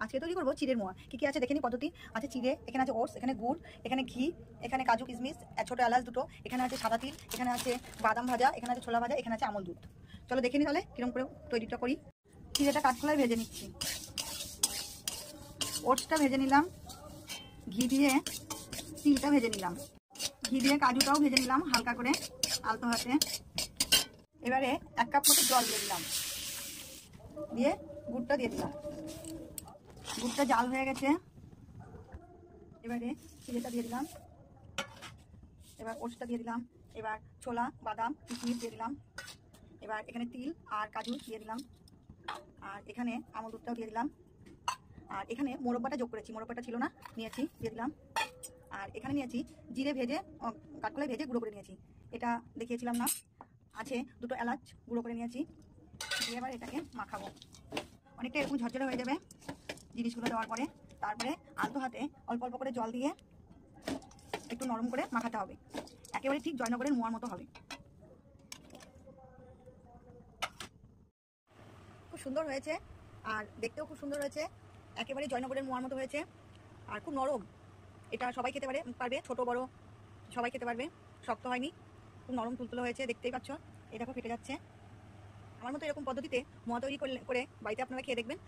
আজকে তৈরি করবো চিড়ের মোয়া। কি কি আছে দেখে নি পদ্ধতি। আছে চিড়ে, এখানে আছে ওটস, এখানে গুড়, এখানে ঘি, এখানে কাজু কিশমিশ, ছোটো এলাচ দুটো, এখানে আছে সাদা তিল, এখানে আছে বাদাম ভাজা, এখানে আছে ছোলা ভাজা, এখানে আছে আমল দুধ। চলো দেখে নি তাহলে কিরকম করে তৈরিটা করি। চিড়েটা কাঠখোলায় ভেজে নিচ্ছি, ওটসটা ভেজে নিলাম, ঘি দিয়ে তিলটা ভেজে নিলাম, ঘি দিয়ে কাজুটাও ভেজে নিলাম হালকা করে আলতো হাতে। এবারে 1 কাপ মতো জল দিয়ে দিলাম, দিয়ে গুড়টা দিয়ে দিলাম। গুড়টা জাল হয়ে গেছে, এবারে চিড়েটা দিয়ে দিলাম, এবার ওটসটা দিয়ে দিলাম, এবার ছোলা বাদাম কিশমিশ দিয়ে দিলাম, এবার এখানে তিল আর কাজু দিয়ে দিলাম, আর এখানে আমল দুধটাও দিয়ে দিলাম, আর এখানে মোরব্বাটা যোগ করেছি, মোরব্বাটা ছিল না নিয়েছি দিয়ে দিলাম, আর এখানে নিয়েছি জিরে ভেজে কাঠখোলায় ভেজে গুঁড়ো করে নিয়েছি, এটা দেখিয়েছিলাম না। আছে 2টো এলাচ গুঁড়ো করে নিয়েছি, দিয়ে এবার এটাকে মাখাবো। অনেকটা এরকম ঝরঝরে হয়ে যাবে জিনিসগুলো দেওয়ার পরে। তারপরে আলতো হাতে অল্প অল্প করে জল দিয়ে একটু নরম করে মাখাতে হবে, একেবারে ঠিক জয়নগরের মোয়ার মতো হবে। খুব সুন্দর হয়েছে, আর দেখতেও খুব সুন্দর হয়েছে, একেবারে জয়নগরের মোয়ার মতো হয়েছে, আর খুব নরম। এটা সবাই খেতে পারবে, ছোট বড় সবাই খেতে পারবে, শক্ত হয়নি, খুব নরম তুলতুলো হয়েছে, দেখতেই পাচ্ছ। এই দেখো ফেটে যাচ্ছে। আমার মতো এরকম পদ্ধতিতে মোয়া তৈরি করে বাড়িতে আপনারা খেয়ে দেখবেন।